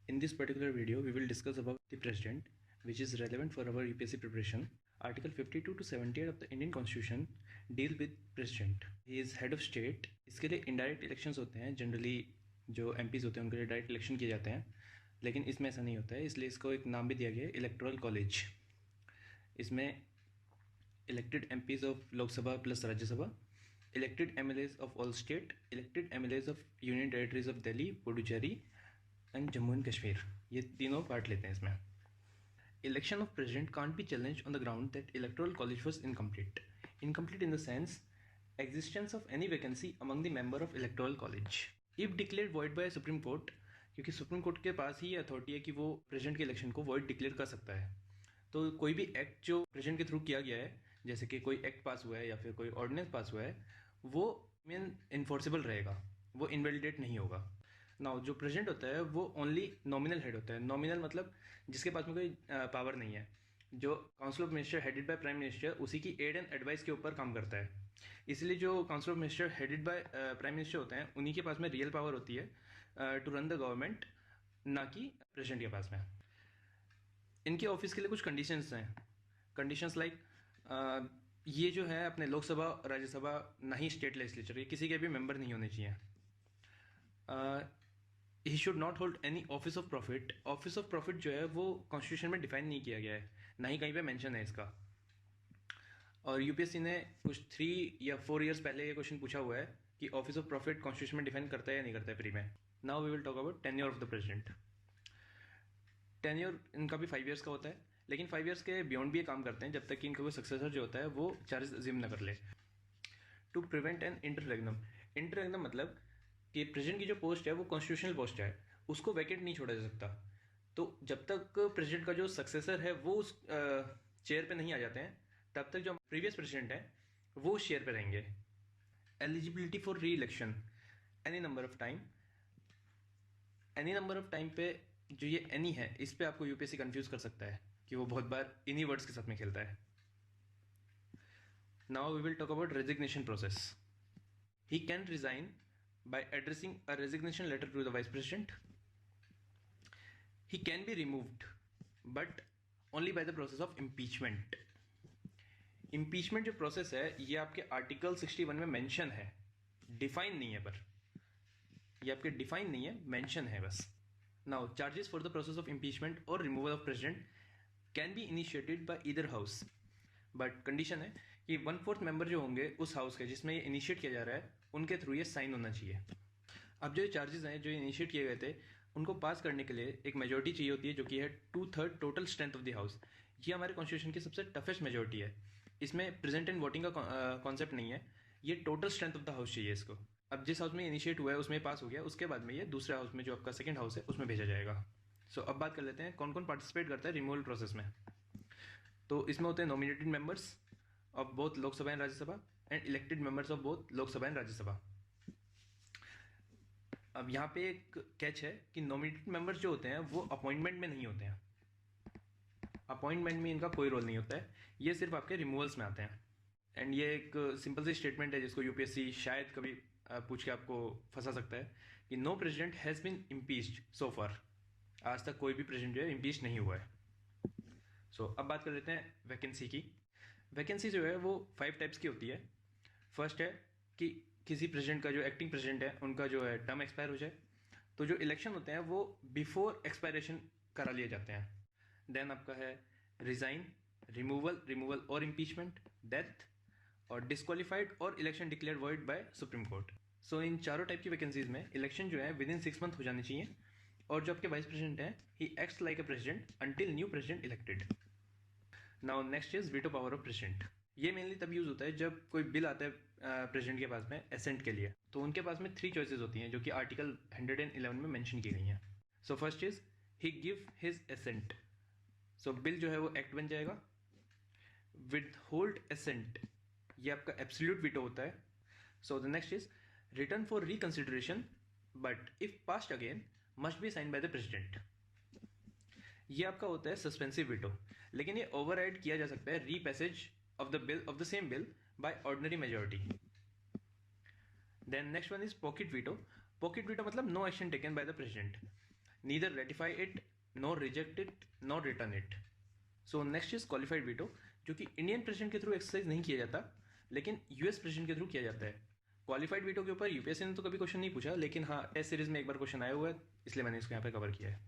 In this particular video, we will discuss about the president, which is relevant for our UPSC preparation. Article 52 to 78 of the Indian Constitution deal with president. He is head of state. इसके लिए indirect elections होते हैं. Generally जो MPs होते हैं उनके लिए direct election किए जाते हैं, लेकिन इसमें ऐसा नहीं होता है. इसलिए इसको एक नाम भी दिया गया है, इलेक्टोरल कॉलेज. इसमें elected MPs of लोक सभा plus Rajya Sabha, elected MLAs of all state, elected MLAs of Union Territories of Delhi, Puducherry and Jammu and Kashmir, ये तीनों पार्ट लेते हैं इसमें. Election of president can't be challenge on the ground that electoral college was incomplete. Incomplete in the sense existence of any vacancy among the member of electoral college if declared void by supreme court, क्योंकि supreme court के पास ही authority है कि वो president के election को void declare कर सकता है. तो कोई भी एक्ट जो प्रेसिडेंट के थ्रू किया गया है, जैसे कि कोई एक्ट पास हुआ है या फिर कोई ऑर्डिनेंस पास हुआ है, वो इन्फोर्सेबल रहेगा, वो इनवैलिडेट नहीं होगा. नाउ जो प्रेसिडेंट होता है वो ओनली नॉमिनल हेड होता है. नॉमिनल मतलब जिसके पास में कोई पावर नहीं है. जो council of minister headed by prime minister उसी की एड एंड एडवाइस के ऊपर काम करता है. इसलिए जो council of minister headed by prime minister होते हैं उन्हीं के पास में रियल पावर होती है टू रन द गवर्नमेंट, ना कि प्रेसिडेंट के पास में. इनके ऑफिस के लिए कुछ कंडीशंस हैं. कंडीशंस लाइक ये जो है अपने लोकसभा राज्यसभा ना ही स्टेट लेजिस्लेचर, ये किसी के भी मेंबर नहीं होने चाहिए. He should not hold any office of profit. Office of profit जो है वो कॉन्स्टिट्यूशन में डिफाइन नहीं किया गया है, ना ही कहीं पे मेंशन है इसका. और यूपीएससी ने कुछ 3 या 4 ईयर्स पहले ये क्वेश्चन पूछा हुआ है कि ऑफिस ऑफ प्रॉफिट कॉन्स्टिट्यूशन में डिफाइन करता है या नहीं करता है प्री में. Now we will talk about tenure of the president. Tenure इनका भी 5 ईयर्स का होता है, लेकिन 5 ईयर्स के बियॉन्ड भी ये काम करते हैं जब तक कि इनका कोई सक्सेसर जो होता है वो चार्जेस अज्यूम न कर ले. To prevent an interregnum. Interregnum मतलब कि प्रेसिडेंट की जो पोस्ट है वो कॉन्स्टिट्यूशनल पोस्ट है, उसको वैकेंट नहीं छोड़ा जा सकता. तो जब तक प्रेसिडेंट का जो सक्सेसर है वो उस चेयर पे नहीं आ जाते हैं, तब तक जो प्रीवियस प्रेसिडेंट है वो उस चेयर पे रहेंगे. एलिजिबिलिटी फॉर री election any number of time. Any number of time पे जो ये एनी है, इस पे आपको यूपीएससी कंफ्यूज कर सकता है कि वो बहुत बार इन्हीं वर्ड्स के साथ में खेलता है. Now we will talk about resignation process. He can resign by addressing a resignation letter to the vice president. He can be removed but only by the process of impeachment. Impeachment जो process है ये आपके article 61 में mention है, define नहीं है. पर ये आपके डिफाइन नहीं है, मेंशन है बस. Now charges for the process of impeachment और removal of president can be initiated by either house, but condition है कि 1/4 मेंबर जो होंगे उस हाउस के जिसमें ये इनिशिएट किया जा रहा है उनके थ्रू ये साइन होना चाहिए. अब जो चार्जेस हैं जो इनिशिएट किए गए थे उनको पास करने के लिए एक मेजोरिटी चाहिए होती है जो कि है 2/3 total strength of the house. ये हमारे कॉन्स्टिट्यूशन की सबसे टफेस्ट मेजोरिटी है. इसमें प्रेजेंट एंड वोटिंग का कॉन्सेप्ट नहीं है, ये total strength of the house चाहिए इसको. अब जिस हाउस में इनिशिएट हुआ है उसमें पास हो गया, उसके बाद में ये दूसरे हाउस में जो आपका सेकेंड हाउस है उसमें भेजा जाएगा. सो अब बात कर लेते हैं कौन कौन पार्टिसिपेट करता है रिमूवल प्रोसेस में. तो इसमें होते हैं nominated members of both Lok Sabha and Rajya Sabha and elected members of both Lok Sabha and Rajya Sabha. अब यहाँ पे एक कैच है कि नॉमिनेटेड मेंबर्स जो होते हैं वो अपॉइंटमेंट में नहीं होते हैं. अपॉइंटमेंट में इनका कोई रोल नहीं होता है, ये सिर्फ आपके रिमूवल्स में आते हैं. एंड ये एक सिंपल सी स्टेटमेंट है जिसको यूपीएससी शायद कभी पूछ के आपको फंसा सकता है कि no president has been impeached so far. आज तक कोई भी प्रेसिडेंट जो है इम्पीच नहीं हुआ है. सो अब बात कर लेते हैं वैकेंसी की. वैकेंसी जो है वो 5 टाइप्स की होती है. फर्स्ट है कि किसी प्रेसिडेंट का जो एक्टिंग प्रेसिडेंट है उनका जो है टर्म एक्सपायर हो जाए, तो जो इलेक्शन होते हैं वो बिफोर एक्सपायरेशन करा लिए जाते हैं. देन आपका है रिजाइन, रिमूवल और इम्पीचमेंट, डेथ और डिस्क्वालीफाइड और election declare void by supreme court. So इन चारों टाइप की वैकेंसीज में इलेक्शन जो है विद इन 6 मंथ हो जानी चाहिए. और जो आपके वाइस प्रेसिडेंट हैं he acts like a president until new president elected. Now next is veto power of president. ये मेनली तब यूज होता है जब कोई बिल आता है प्रेसिडेंट के पास में एसेंट के लिए, तो उनके पास में 3 चॉइसेस होती हैं जो कि आर्टिकल 111 में मेंशन की गई हैं. So first is he give his assent. So bill जो है वो एक्ट बन जाएगा. विद होल्ड एसेंट, ये आपका एब्सोल्यूट वीटो होता है. So the next is return for reconsideration but if passed again must be sign by the president. ये आपका होता है सस्पेंसिव वीटो, लेकिन ये ओवरराइड किया जा सकता है repassage of the bill of the same bill by ordinary majority. Then next one is pocket veto. Pocket veto मतलब no action taken by the president. neither ratify it nor reject it nor return it. So next is qualified veto, जो कि Indian president के through exercise नहीं किया जाता लेकिन US president के through किया जाता है. क्वालिफाइड वीटो के ऊपर यूपीएससी ने तो कभी क्वेश्चन नहीं पूछा, लेकिन हाँ टेस्ट सीरीज में एक बार क्वेश्चन आया हुआ है, इसलिए मैंने इसको यहाँ पे कवर किया है.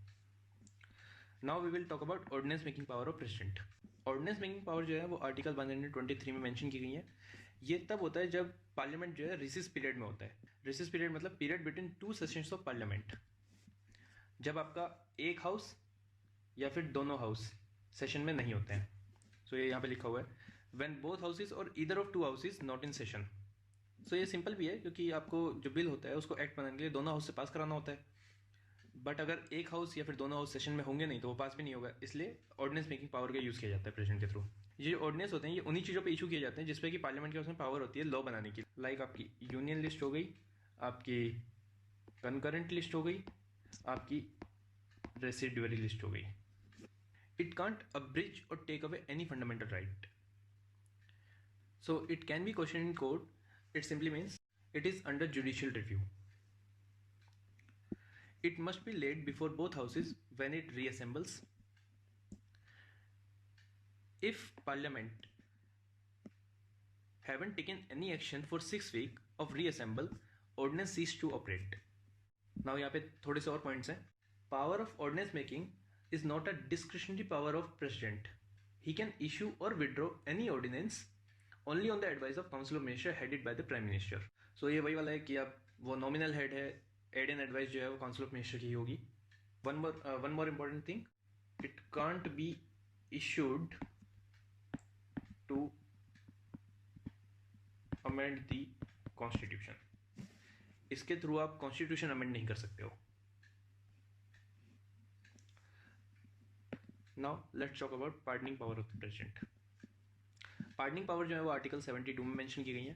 Now we will talk about ordinance making power of president. Ordinance making power जो है वो आर्टिकल 123 में मेंशन की गई है. ये तब होता है जब पार्लियामेंट जो है रिसेस पीरियड में होता है. रिसेस पीरियड मतलब period between 2 sessions of parliament. जब आपका एक हाउस या फिर दोनों हाउस सेशन में नहीं होते हैं. सो ये यहाँ पे लिखा हुआ है व्हेन बोथ हाउसेस और either of two houses not in session. So ये सिंपल भी है क्योंकि आपको जो बिल होता है उसको एक्ट बनाने के लिए दोनों हाउस से पास कराना होता है. बट अगर एक हाउस या फिर दोनों हाउस सेशन में होंगे नहीं तो वो पास भी नहीं होगा, इसलिए ऑर्डिनेंस मेकिंग पावर का यूज़ किया जाता है प्रेसिडेंट के थ्रू. ये ऑर्डिनेंस होते हैं ये उन्हीं चीज़ों पे इशू किए जाते हैं जिसपे कि पार्लियामेंट के उसमें पावर होती है लॉ बनाने की. लाइक आपकी यूनियन लिस्ट हो गई, आपकी कंकरेंट लिस्ट हो गई, आपकी रेसिडुअरी लिस्ट हो गई. It can't abridge or take away any fundamental right. So it can be question in court. It simply means it is under judicial review. It must be laid before both houses when it reassembles. If Parliament haven't taken any action for 6 weeks of reassemble, ordinance cease to operate. Now यहाँ पे थोड़े से और points हैं. Power of ordinance making is not a discretionary power of president. He can issue or withdraw any ordinance only on the advice of council of minister headed by the prime minister. So ये वही वाला है कि आप वो nominal head है, aid and advice जो है वो काउंसिल ऑफ मिनिस्टर की होगी. One more important thing, it can't be issued to amend the constitution. इसके थ्रू आप कॉन्स्टिट्यूशन अमेंड नहीं कर सकते हो. Now let's talk about pardoning power of the president. Pardoning power जो है वो आर्टिकल 72 में मेंशन की गई है.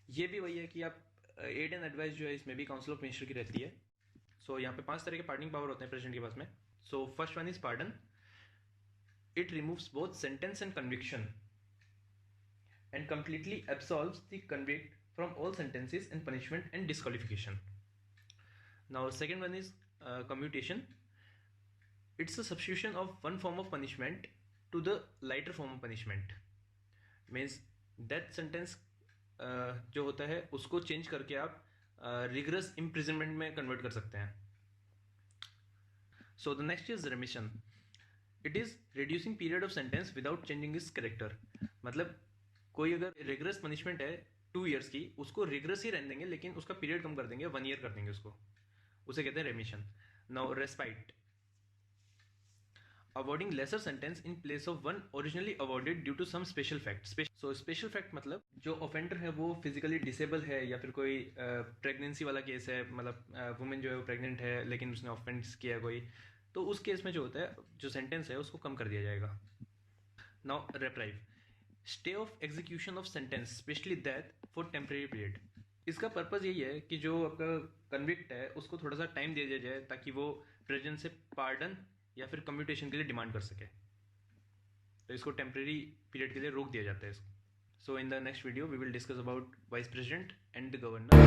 ये भी वही है कि आप एड एंड एडवाइस जो है इसमें भी काउंसिल ऑफ मिनिस्टर की रहती है. सो यहाँ पे 5 तरह के पार्डनिंग पावर होते हैं प्रेसिडेंट के पास में. So first one is pardon. It removes both sentence and conviction and completely absolves the convict from all sentences and punishment and disqualification. Now second one is commutation. It's a substitution of one form of punishment to the lighter form of punishment. Means death sentence जो होता है उसको change करके आप rigorous imprisonment में convert कर सकते हैं. सो the next is रेमिशन. It is reducing period of sentence without changing is character. मतलब कोई अगर रिगरस पनिशमेंट है 2 years की, उसको रिगरस ही रहने देंगे लेकिन उसका पीरियड कम कर देंगे, 1 year कर देंगे उसको. उसे कहते हैं remission. Now respite. Awarding lesser sentence in place of one originally awarded due to some special fact. So special fact मतलब जो ऑफेंडर है वो फिजिकली डिसेबल है या फिर कोई प्रेगनेंसी वाला केस है, मतलब वुमेन जो है वो प्रेग्नेंट है लेकिन उसने ऑफेंस किया है कोई, तो उस केस में जो होता है जो सेंटेंस है उसको कम कर दिया जाएगा. Now reprieve. Stay of execution of sentence specially that for temporary period. इसका पर्पज़ यही है कि जो आपका कन्विक्ट है उसको थोड़ा सा टाइम दे दिया जाए ताकि वो प्रेजेंट से पार्डन या फिर कम्यूटेशन के लिए डिमांड कर सके. तो इसको टेम्परेरी पीरियड के लिए रोक दिया जाता है. So in the next video we will discuss about vice president and the governor.